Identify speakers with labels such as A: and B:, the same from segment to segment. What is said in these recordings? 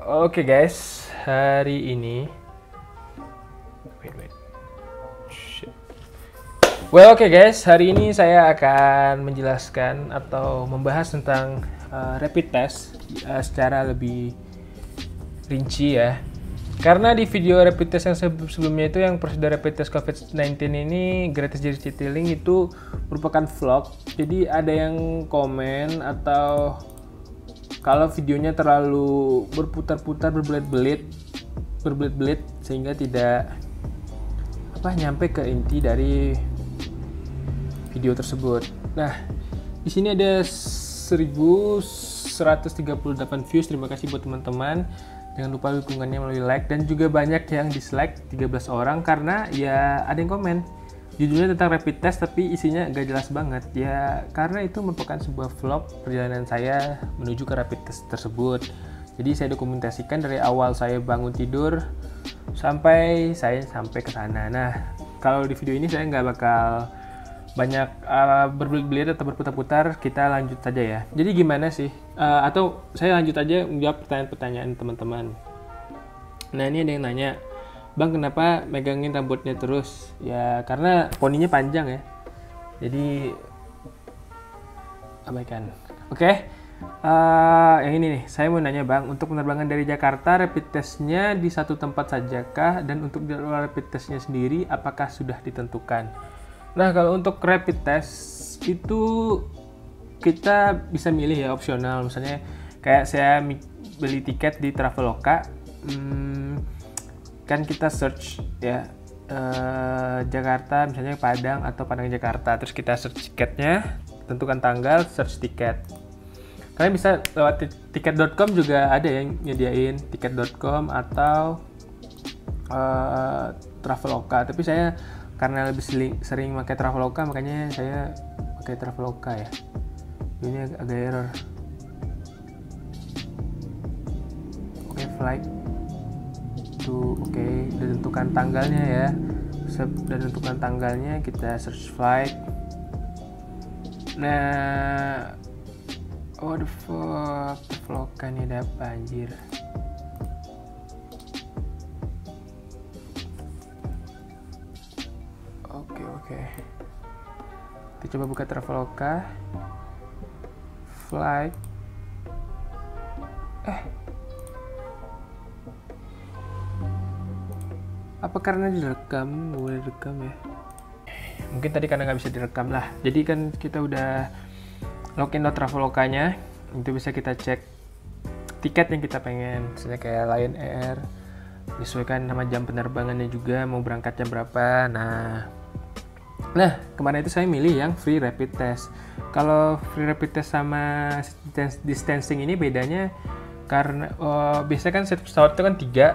A: Oke guys, hari ini Shit. Oke guys, hari ini saya akan menjelaskan atau membahas tentang rapid test secara lebih rinci ya. Karena di video rapid test yang sebelumnya itu yang prosedur rapid test COVID-19 ini gratis jadi Citylink itu merupakan vlog. Jadi ada yang komen atau kalau videonya terlalu berputar-putar berbelit-belit sehingga tidak nyampe ke inti dari video tersebut. Nah, di sini ada 1138 views. Terima kasih buat teman-teman. Jangan lupa dukungannya melalui like dan juga banyak yang dislike 13 orang karena ya ada yang komen judulnya tentang rapid test tapi isinya gak jelas banget ya, karena itu merupakan sebuah vlog perjalanan saya menuju ke rapid test tersebut. Jadi saya dokumentasikan dari awal saya bangun tidur sampai ke sana. Nah, kalau di video ini saya nggak bakal banyak berbelit-belit atau berputar-putar, kita lanjut saja ya. Jadi gimana sih? Atau saya lanjut aja menjawab pertanyaan-pertanyaan teman-teman. Nah, ini ada yang nanya, Bang, kenapa megangin rambutnya terus? Ya, karena poninya panjang ya. Jadi abaikan. Oke. Yang ini nih, saya mau nanya Bang, untuk penerbangan dari Jakarta, rapid testnya di satu tempat sajakah? Dan untuk jadwal rapid testnya sendiri, apakah sudah ditentukan? Nah, kalau untuk rapid test itu kita bisa milih ya, opsional. Misalnya kayak saya beli tiket di Traveloka, kan kita search ya Jakarta, misalnya Padang atau Padang Jakarta, terus kita search tiketnya, tentukan tanggal, search tiket. Kalian bisa lewat tiket.com juga ada yang nyediain tiket.com atau Traveloka, tapi saya karena lebih sering pakai Traveloka, makanya saya pakai Traveloka ya. Ini agak error. Oke, flight tuh, oke, udah tentukan tanggalnya ya. Udah tentukan tanggalnya, kita search flight. Nah, what the fuck, Traveloka nih ada apa anjir? Oke. Kita coba buka Traveloka. Flight. Apa karena direkam? Boleh direkam ya? Mungkin tadi karena nggak bisa direkam lah. Jadi kan kita udah login Travelokanya. Itu bisa kita cek tiket yang kita pengen. Misalnya kayak Lion Air. Disesuaikan sama jam penerbangannya juga, mau berangkat jam berapa. Nah, kemarin itu saya milih yang free rapid test. Kalau free rapid test sama distancing ini bedanya karena biasanya kan set pesawat itu kan 3.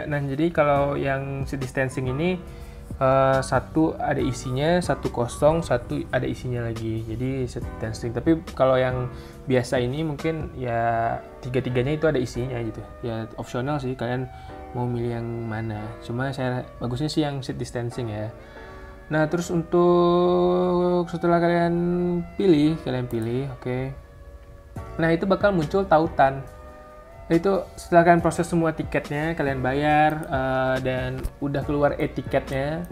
A: Nah, jadi kalau yang set distancing ini satu ada isinya, satu kosong, satu ada isinya lagi. Jadi set distancing. Tapi kalau yang biasa ini mungkin ya tiga-tiganya itu ada isinya gitu. Ya opsional sih, kalian mau milih yang mana. Cuma saya bagusnya sih yang set distancing ya. Nah, terus untuk setelah kalian pilih, oke. Nah, itu bakal muncul tautan. Itu setelah kalian proses semua tiketnya, kalian bayar dan udah keluar e-tiketnya.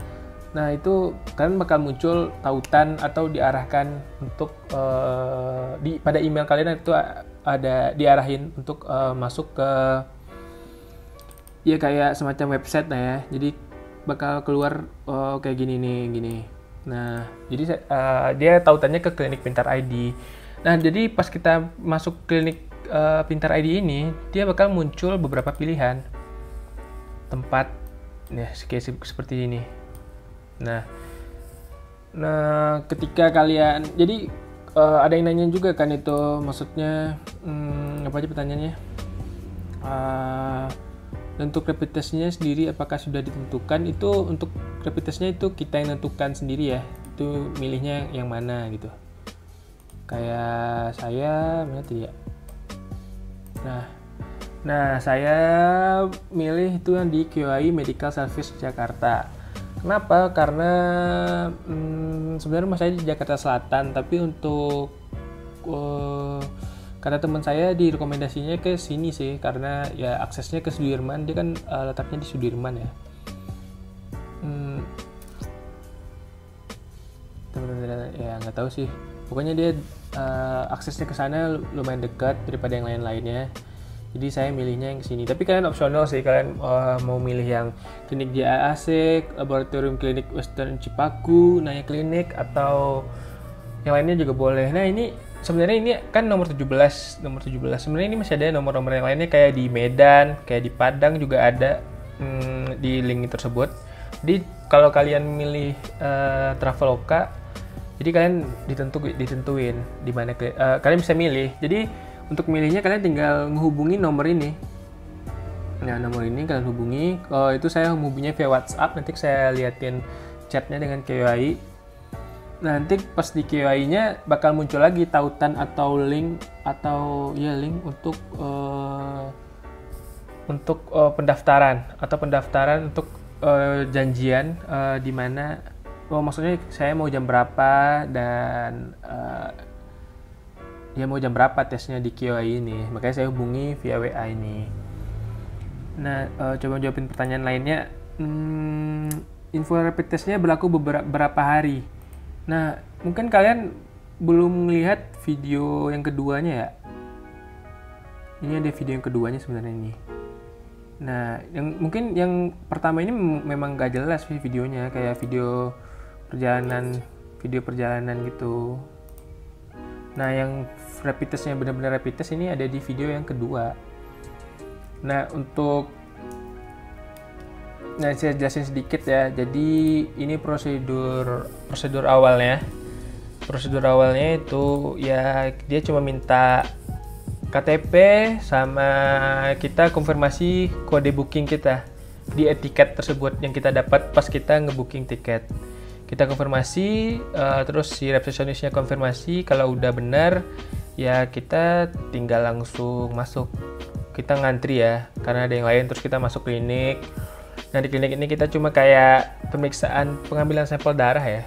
A: Nah, itu kalian bakal muncul tautan atau diarahkan untuk pada email kalian itu ada diarahin untuk masuk ke ya kayak semacam website lah ya. Jadi bakal keluar kayak gini. Nah, jadi dia tautannya ke klinik Pintar ID. Nah, jadi pas kita masuk klinik Pintar ID ini, dia bakal muncul beberapa pilihan tempat ya seperti ini. Nah, ketika kalian jadi ada yang nanya juga kan itu maksudnya apa aja pertanyaannya? Untuk rapid testnya sendiri apakah sudah ditentukan? Itu untuk rapid testnya itu kita yang tentukan sendiri ya, itu milihnya yang mana gitu. Kayak saya mana tadi ya? Nah, saya milih itu yang di QAI Medical Service Jakarta. Kenapa? Karena sebenarnya rumah saya di Jakarta Selatan, tapi untuk kata teman saya direkomendasinya ke sini sih, karena ya aksesnya ke Sudirman, dia kan letaknya di Sudirman ya. Teman-teman ya nggak tahu sih, pokoknya dia aksesnya ke sana lumayan dekat daripada yang lain-lainnya. Jadi saya milihnya yang kesini. Tapi kalian opsional sih, kalian mau milih yang klinik JAAC, laboratorium klinik Western Cipaku, Naya Klinik, atau yang lainnya juga boleh. Nah ini sebenarnya ini kan nomor 17. Sebenarnya ini masih ada nomor-nomor yang lainnya kayak di Medan, kayak di Padang juga ada di link tersebut. Jadi kalau kalian milih Traveloka, jadi kalian ditentuin di mana kalian bisa milih. Jadi untuk milihnya kalian tinggal menghubungi nomor ini. Nah, nomor ini kalian hubungi. Itu saya hubunginya via WhatsApp. Nanti saya liatin chatnya dengan KYI. Nanti pas di KYI-nya bakal muncul lagi tautan atau link untuk pendaftaran untuk janjian di mana. Maksudnya saya mau jam berapa dan mau jam berapa tesnya di KYI ini, makanya saya hubungi via WA ini. Nah, coba jawabin pertanyaan lainnya. Info rapid testnya berlaku beberapa hari. Nah, mungkin kalian belum melihat video yang keduanya ya. Ini ada video yang keduanya sebenarnya ini. Nah, mungkin yang pertama ini memang gak jelas videonya, kayak video perjalanan gitu. Nah, yang rapid testnya benar-benar rapid test ini ada di video yang kedua. Nah, saya jelasin sedikit ya. Jadi ini prosedur awalnya. Prosedur awalnya itu ya dia cuma minta KTP sama kita konfirmasi kode booking kita di tiket tersebut yang kita dapat pas kita ngebooking tiket. Kita konfirmasi, terus si resepsionisnya konfirmasi, kalau udah benar ya kita tinggal langsung masuk. Kita ngantri ya, karena ada yang lain, terus kita masuk klinik. Nah di klinik ini kita cuma kayak pemeriksaan pengambilan sampel darah ya,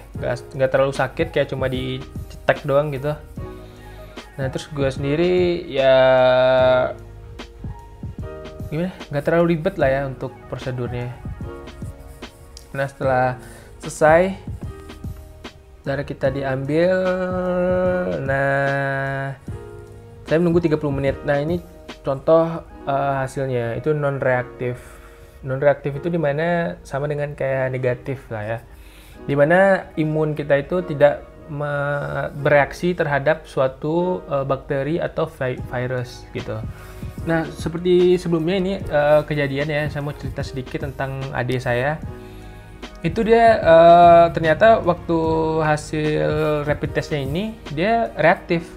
A: nggak terlalu sakit, kayak cuma dicetek doang gitu. Nah terus gue sendiri ya gimana, nggak terlalu ribet lah ya untuk prosedurnya. Nah setelah selesai, darah kita diambil. Nah, saya menunggu 30 menit. Nah, ini contoh hasilnya. Itu non-reaktif. Non-reaktif itu dimana sama dengan kayak negatif lah ya. Dimana imun kita itu tidak bereaksi terhadap suatu bakteri atau virus gitu. Nah, seperti sebelumnya ini kejadian ya. Saya mau cerita sedikit tentang adik saya. Itu dia ternyata waktu hasil rapid testnya ini dia reaktif,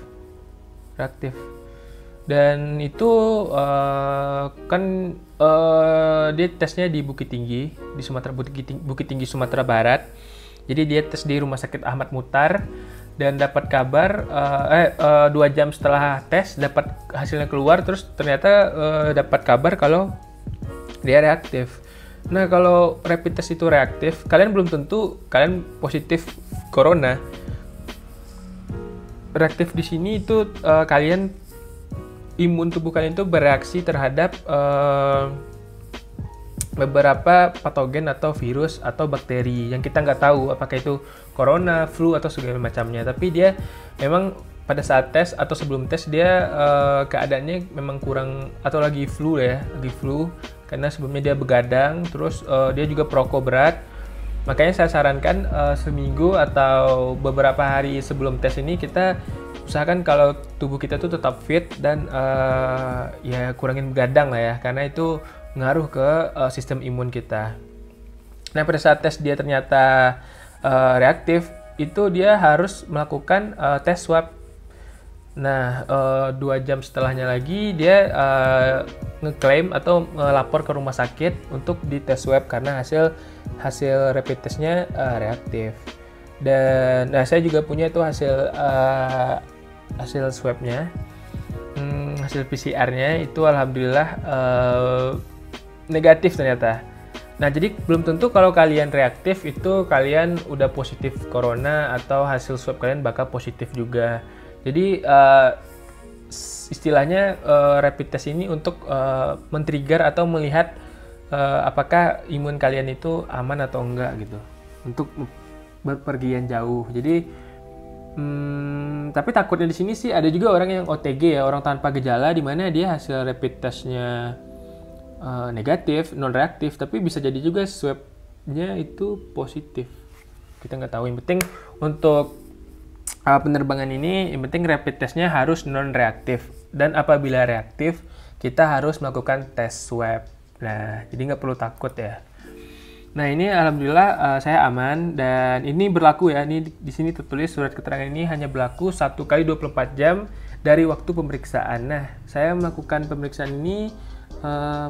A: dan itu dia tesnya di Bukit Tinggi di Bukit Tinggi Sumatera Barat. Jadi dia tes di Rumah Sakit Ahmad Muhtar dan dapat kabar 2 jam setelah tes dapat hasilnya keluar, terus ternyata dapat kabar kalau dia reaktif. Nah, kalau rapid test itu reaktif, kalian belum tentu kalian positif corona. Reaktif di sini itu kalian imun tubuh kalian itu bereaksi terhadap beberapa patogen atau virus atau bakteri yang kita nggak tahu apakah itu corona, flu atau segala macamnya. Tapi dia memang pada saat tes atau sebelum tes dia keadaannya memang kurang atau lagi flu karena sebelumnya dia begadang, terus dia juga perokok berat. Makanya saya sarankan seminggu atau beberapa hari sebelum tes ini kita usahakan kalau tubuh kita tuh tetap fit dan ya kurangin begadang lah ya, karena itu ngaruh ke sistem imun kita. Nah pada saat tes dia ternyata reaktif, itu dia harus melakukan tes swab. Nah 2 jam setelahnya lagi dia ngeklaim atau melapor ke rumah sakit untuk dites swab karena hasil rapid testnya reaktif. Dan saya juga punya itu hasil swabnya, hasil PCR-nya itu alhamdulillah negatif ternyata. Nah jadi belum tentu kalau kalian reaktif itu kalian udah positif corona atau hasil swab kalian bakal positif juga. Jadi istilahnya rapid test ini untuk men-trigger atau melihat apakah imun kalian itu aman atau enggak gitu untuk berpergian jauh. Jadi tapi takutnya di sini sih ada juga orang yang OTG ya, orang tanpa gejala, di mana dia hasil rapid testnya negatif, non reaktif, tapi bisa jadi juga swabnya itu positif. Kita nggak tahu. Yang penting untuk penerbangan ini, yang penting rapid testnya harus non reaktif, dan apabila reaktif kita harus melakukan tes swab. Nah, jadi nggak perlu takut ya. Nah, ini alhamdulillah saya aman, dan ini berlaku ya. Ini di sini tertulis surat keterangan ini hanya berlaku 1 kali 24 jam dari waktu pemeriksaan. Nah, saya melakukan pemeriksaan ini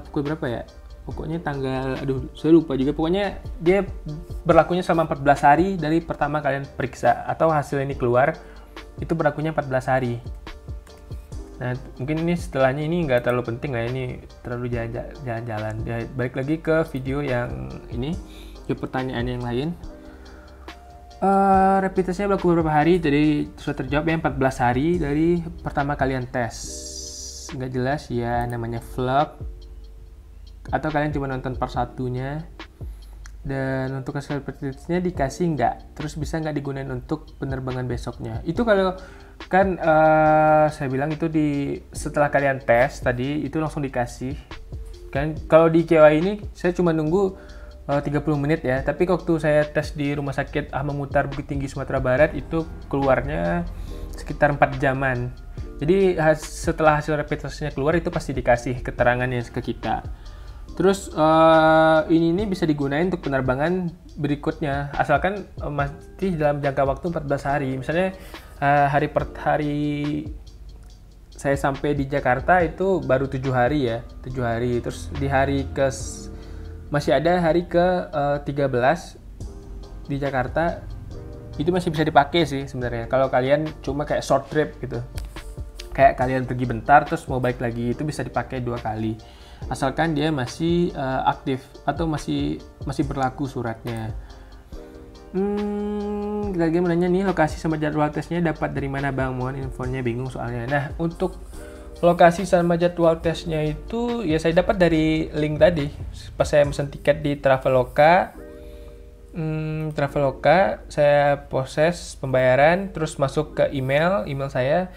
A: pukul berapa ya? Pokoknya tanggal, saya lupa juga. Pokoknya dia berlakunya selama 14 hari dari pertama kalian periksa atau hasil ini keluar, itu berlakunya 14 hari. Nah, mungkin ini setelahnya ini nggak terlalu penting lah, ini terlalu jalan-jalan. Ya, balik lagi ke video yang ini, ke pertanyaan yang lain. Rapid testnya berlaku beberapa hari, jadi sudah terjawab ya, 14 hari dari pertama kalian tes. Nggak jelas ya namanya vlog, atau kalian cuma nonton part 1-nya. Dan untuk hasil rapid testnya dikasih nggak, terus bisa nggak digunain untuk penerbangan besoknya. Itu kalau kan saya bilang itu setelah kalian tes tadi itu langsung dikasih kan. Kalau di KYI ini saya cuma nunggu 30 menit ya, tapi waktu saya tes di Rumah Sakit Ahmad Muhtar Bukit Tinggi Sumatera Barat itu keluarnya sekitar 4 jaman. Jadi setelah hasil rapid testnya keluar itu pasti dikasih keterangannya ke kita. Terus ini bisa digunain untuk penerbangan berikutnya, asalkan masih dalam jangka waktu 14 hari. Misalnya hari per hari saya sampai di Jakarta itu baru 7 hari ya, 7 hari. Terus di hari masih ada hari ke 13 di Jakarta, itu masih bisa dipakai sih sebenarnya. Kalau kalian cuma kayak short trip gitu, kayak kalian pergi bentar terus mau balik lagi, itu bisa dipakai 2 kali. Asalkan dia masih aktif atau masih berlaku suratnya. Lagi menanya nih, lokasi sama jadwal tesnya dapat dari mana Bang? Mohon infonya, bingung soalnya. Nah, untuk lokasi sama jadwal tesnya itu ya saya dapat dari link tadi pas saya pesan tiket di Traveloka. Traveloka saya proses pembayaran, terus masuk ke email saya.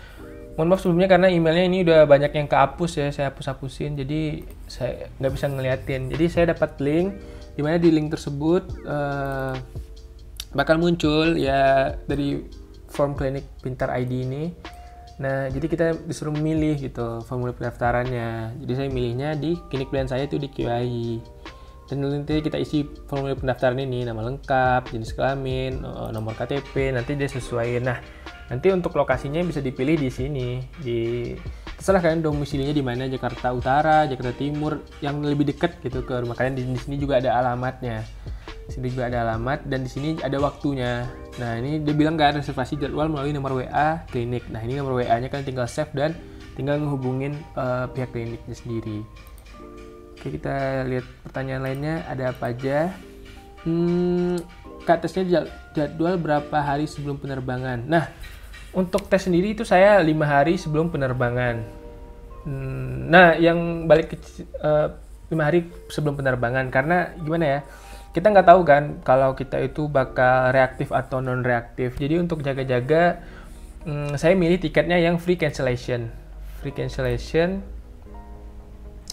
A: Mohon maaf sebelumnya karena emailnya ini udah banyak yang kehapus ya, saya hapus-hapusin, jadi saya nggak bisa ngeliatin. Jadi saya dapat link, dimana di link tersebut bakal muncul ya dari form klinik Pintar ID ini. Nah, jadi kita disuruh memilih gitu formulir pendaftarannya. Jadi saya milihnya di klinik pilihan saya itu di QAI. Dan nanti kita isi formulir pendaftaran ini, nama lengkap, jenis kelamin, nomor KTP, nanti dia sesuaiin. Nah, nanti untuk lokasinya bisa dipilih di sini. Terserah kalian domisilinya di mana, Jakarta Utara, Jakarta Timur, yang lebih dekat gitu ke rumah kalian. Di sini juga ada alamatnya. Di sini juga ada alamat, dan di sini ada waktunya. Nah, ini dia bilang nggak reservasi jadwal melalui nomor WA klinik. Nah, ini nomor WA-nya kalian tinggal save dan tinggal menghubungin pihak kliniknya sendiri. Oke, kita lihat pertanyaan lainnya ada apa aja. Kak, tesnya jadwal berapa hari sebelum penerbangan? Nah, untuk tes sendiri itu saya 5 hari sebelum penerbangan. Nah, yang balik ke 5 hari sebelum penerbangan, karena gimana ya, kita nggak tahu kan kalau kita itu bakal reaktif atau non reaktif. Jadi untuk jaga-jaga, saya milih tiketnya yang free cancellation.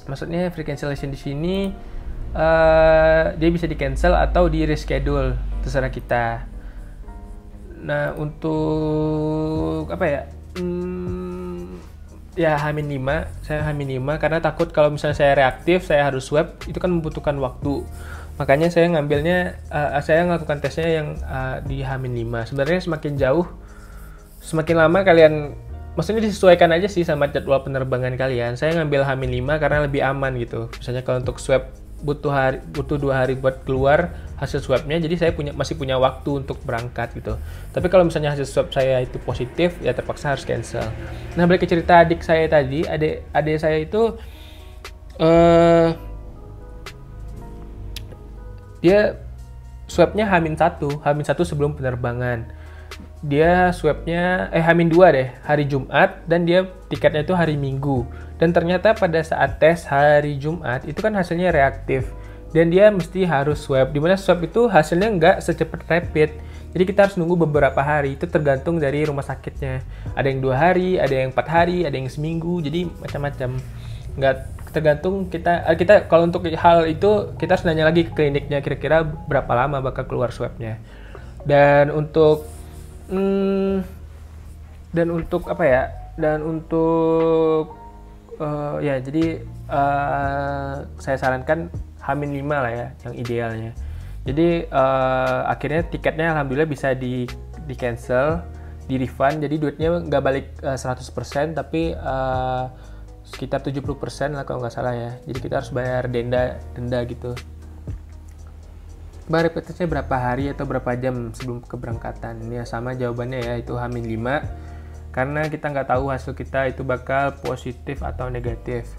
A: Maksudnya free cancellation di sini dia bisa di cancel atau di reschedule, terserah kita. Nah, untuk apa ya? Ya H-5, saya H-5 karena takut kalau misalnya saya reaktif, saya harus swab, itu kan membutuhkan waktu. Makanya saya ngambilnya, saya melakukan tesnya yang di H-5. Sebenarnya semakin jauh, semakin lama kalian, maksudnya disesuaikan aja sih sama jadwal penerbangan kalian. Saya ngambil H-5 karena lebih aman gitu. Misalnya kalau untuk swab butuh 2 hari buat keluar hasil swabnya, jadi saya masih punya waktu untuk berangkat gitu. Tapi kalau misalnya hasil swab saya itu positif, ya terpaksa harus cancel. Nah, balik ke cerita adik saya tadi, adik saya itu dia swabnya H-1 sebelum penerbangan. dia swabnya H-2 deh, hari Jumat, dan dia tiketnya itu hari Minggu. Dan ternyata pada saat tes hari Jumat itu kan hasilnya reaktif, dan dia mesti harus swab, dimana swab itu hasilnya nggak secepat rapid. Jadi kita harus nunggu beberapa hari, itu tergantung dari rumah sakitnya. Ada yang 2 hari, ada yang 4 hari, ada yang seminggu, jadi macam-macam. Nggak tergantung kita kalau untuk hal itu kita harus nanya lagi ke kliniknya kira-kira berapa lama bakal keluar swabnya. Dan untuk apa ya? Dan untuk ya jadi saya sarankan H-5 lah ya, yang idealnya. Jadi akhirnya tiketnya alhamdulillah bisa di cancel, di refund. Jadi duitnya nggak balik 100%, tapi sekitar 70% lah kalau nggak salah ya. Jadi kita harus bayar denda gitu. Rapid testnya berapa hari atau berapa jam sebelum keberangkatan? Ya sama jawabannya ya, itu H-5, karena kita nggak tahu hasil kita itu bakal positif atau negatif.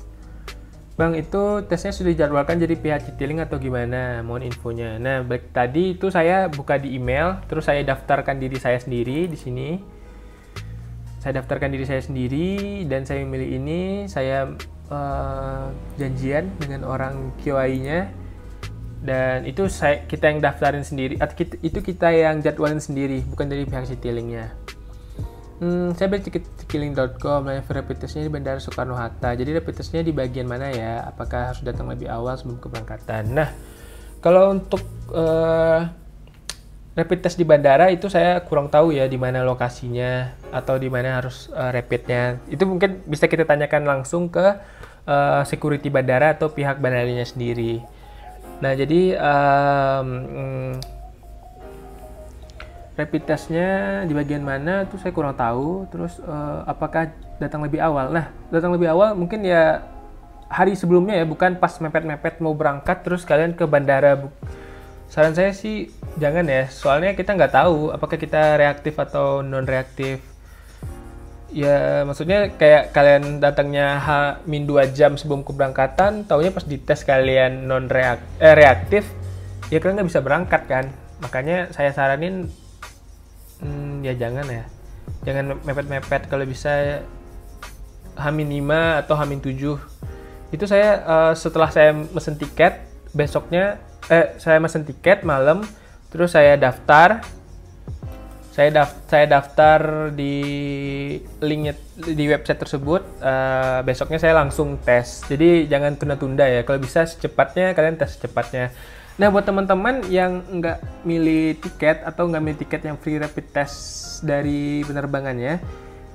A: Bang, itu tesnya sudah dijadwalkan jadi pihak Citylink atau gimana? Mohon infonya. Nah, tadi itu saya buka di email, terus saya daftarkan diri saya sendiri di sini. Saya daftarkan diri saya sendiri dan saya memilih ini. Saya janjian dengan orang QI-nya. Dan itu kita yang daftarin sendiri, atau itu kita yang jadwalin sendiri, bukan dari pihak Citylink-nya. Saya beli citylink.com, rapid testnya di Bandara Soekarno-Hatta. Jadi rapid testnya di bagian mana ya? Apakah harus datang lebih awal sebelum keberangkatan? Nah, kalau untuk rapid test di bandara itu saya kurang tahu ya di mana lokasinya atau di mana harus rapidnya. Itu mungkin bisa kita tanyakan langsung ke security bandara atau pihak bandaranya sendiri. Nah, jadi rapid testnya di bagian mana tuh saya kurang tahu. Terus apakah datang lebih awal? Nah, datang lebih awal mungkin ya hari sebelumnya ya, bukan pas mepet-mepet mau berangkat terus kalian ke bandara. Saran saya sih jangan ya, soalnya kita nggak tahu apakah kita reaktif atau non reaktif. Ya maksudnya kayak kalian datangnya H-2 jam sebelum keberangkatan, taunya pas dites kalian reaktif, ya kalian nggak bisa berangkat kan. Makanya saya saranin ya jangan mepet-mepet, kalau bisa H-5 atau H-7. Itu saya setelah saya mesen tiket besoknya, saya mesen tiket malam, terus saya daftar di linknya di website tersebut. Besoknya saya langsung tes. Jadi jangan tunda-tunda ya, kalau bisa secepatnya kalian tes secepatnya. Nah, buat teman-teman yang nggak milih tiket atau nggak milih tiket yang free rapid test dari penerbangannya,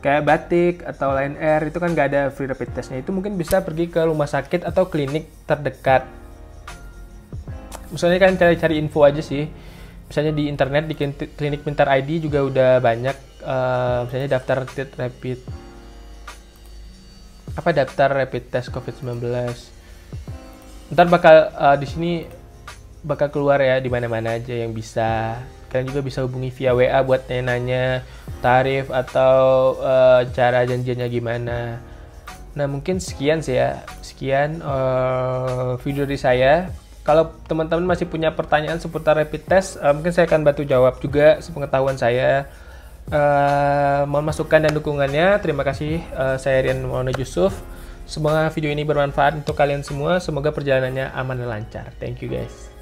A: kayak Batik atau Lion Air, itu kan nggak ada free rapid testnya, itu mungkin bisa pergi ke rumah sakit atau klinik terdekat. Misalnya kan cari info aja sih, misalnya di internet, di klinik Pintar ID juga udah banyak, misalnya daftar rapid test COVID-19. Ntar bakal di sini bakal keluar ya di mana-mana aja yang bisa. Kalian juga bisa hubungi via WA buat nanya tarif atau cara janjiannya gimana. Nah, mungkin sekian sih ya. Sekian video dari saya. Kalau teman-teman masih punya pertanyaan seputar rapid test, mungkin saya akan bantu jawab juga sepengetahuan saya. Mohon masukan dan dukungannya. Terima kasih. Saya Rian Maulana Yusuf. Semoga video ini bermanfaat untuk kalian semua. Semoga perjalanannya aman dan lancar. Thank you guys.